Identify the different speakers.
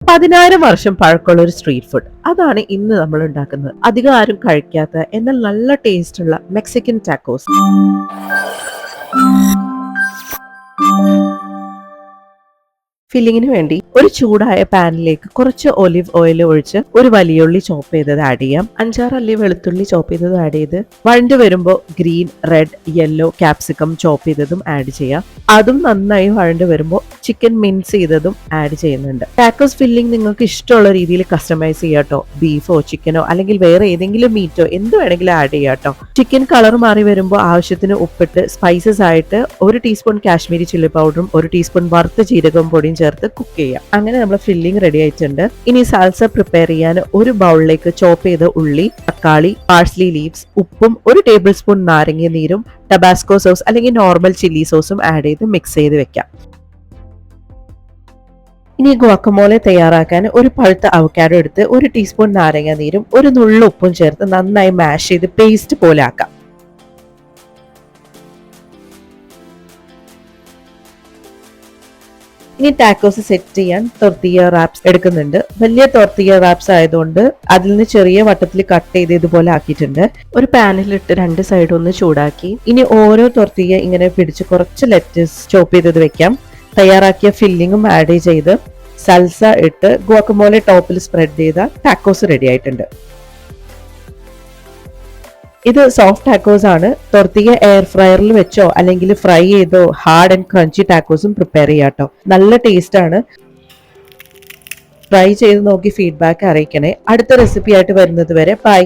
Speaker 1: 10,000 വർഷം പഴക്കമുള്ള ഒരു സ്ട്രീറ്റ് ഫുഡ് അതാണ് ഇന്ന് നമ്മൾ ഉണ്ടാക്കുന്നത്. അധികം ആരും കഴിക്കാത്ത എന്നാൽ നല്ല ടേസ്റ്റ് ഉള്ള മെക്സിക്കൻ ടാക്കോസ്. ഫില്ലിങ്ങിന് വേണ്ടി ഒരു ചൂടായ പാനിലേക്ക് കുറച്ച് ഒലിവ് ഓയിൽ ഒഴിച്ച് ഒരു വലിയ ഉള്ളി ചോപ്പ് ചെയ്തത് ആഡ് ചെയ്യാം. 5-6 അല്ലി വെളുത്തുള്ളി ചോപ്പ് ചെയ്തത് ആഡ് ചെയ്ത് വഴണ്ട് വരുമ്പോൾ ഗ്രീൻ, റെഡ്, യെല്ലോ ക്യാപ്സിക്കം ചോപ്പ് ചെയ്തതും ആഡ് ചെയ്യാം. അതും നന്നായി വഴണ്ട് വരുമ്പോൾ ചിക്കൻ മിൻസ് ചെയ്തതും ആഡ് ചെയ്യുന്നുണ്ട്. ടാക്കോസ് ഫില്ലിംഗ് നിങ്ങൾക്ക് ഇഷ്ടമുള്ള രീതിയിൽ കസ്റ്റമൈസ് ചെയ്യാട്ടോ. ബീഫോ ചിക്കനോ അല്ലെങ്കിൽ വേറെ ഏതെങ്കിലും മീറ്റോ എന്ത് വേണമെങ്കിലും ആഡ് ചെയ്യാട്ടോ. ചിക്കൻ കളർ മാറി വരുമ്പോൾ ആവശ്യത്തിന് ഉപ്പിട്ട് സ്പൈസസ് ആയിട്ട് 1 ടീസ്പൂൺ കാശ്മീരി ചില്ലി പൗഡറും 1 ടീസ്പൂൺ വറുത്ത ജീരകം പൊടിയും ചേർത്ത് കുക്ക് ചെയ്യാം. അങ്ങനെ നമ്മൾ ഫില്ലിംഗ് റെഡി ആയിട്ടുണ്ട്. ഇനി സാൽസ പ്രിപ്പയർ ചെയ്യാൻ ഒരു ബൗളിലേക്ക് ചോപ്പ് ചെയ്ത ഉള്ളി, തക്കാളി, പാഴ്സ്ലി ലീവ്സ്, ഉപ്പും 1 ടേബിൾ സ്പൂൺ നാരങ്ങ നീരും ടബാസ്കോ സോസ് അല്ലെങ്കിൽ നോർമൽ ചില്ലി സോസും ആഡ് ചെയ്ത് മിക്സ് ചെയ്ത് വെക്കാം. ഇനി ഗുവാക്കമോലെ തയ്യാറാക്കാൻ ഒരു പഴുത്ത അവക്കാഡോ എടുത്ത് 1 ടീസ്പൂൺ നാരങ്ങ നീരും 1 നുള്ളു ഉപ്പും ചേർത്ത് നന്നായി മാഷ് ചെയ്ത് പേസ്റ്റ് പോലെ ആക്കാം. ഇനി ടാക്കോസ് സെറ്റ് ചെയ്യാൻ ടോർട്ടിയ റാപ്സ് എടുക്കുന്നുണ്ട്. വലിയ ടോർട്ടിയ റാപ്സ് ആയതുകൊണ്ട് അതിൽ നിന്ന് ചെറിയ വട്ടത്തിൽ കട്ട് ചെയ്ത് ഇതുപോലെ ആക്കിയിട്ടുണ്ട്. ഒരു പാനിലിട്ട് 2 സൈഡ് ഒന്ന് ചൂടാക്കി ഇനി ഓരോ ടോർട്ടിയ ഇങ്ങനെ പിടിച്ച് കുറച്ച് ലെറ്റസ് ചോപ്പ് ചെയ്തത് വെക്കാം. തയ്യാറാക്കിയ ഫില്ലിങ്ങും ആഡ് ചെയ്ത് സൽസ ഇട്ട് ഗുവാക്കമോലെ ടോപ്പിൽ സ്പ്രെഡ് ചെയ്ത ടാക്കോസ് റെഡി ആയിട്ടുണ്ട്. ഇത് സോഫ്റ്റ് ടാക്കോസ് ആണ്. ടോർട്ടിയ എയർ ഫ്രയറിൽ വെച്ചോ അല്ലെങ്കിൽ ഫ്രൈ ചെയ്തോ ഹാർഡ് ആൻഡ് ക്രഞ്ചി ടാക്കോസും പ്രിപ്പയർ ചെയ്യാട്ടോ. നല്ല ടേസ്റ്റ് ആണ്. ട്രൈ ചെയ്ത് നോക്കി ഫീഡ്ബാക്ക് അറിയിക്കണേ. അടുത്ത റെസിപ്പി ആയിട്ട് വരുന്നത് വരെ ബൈ.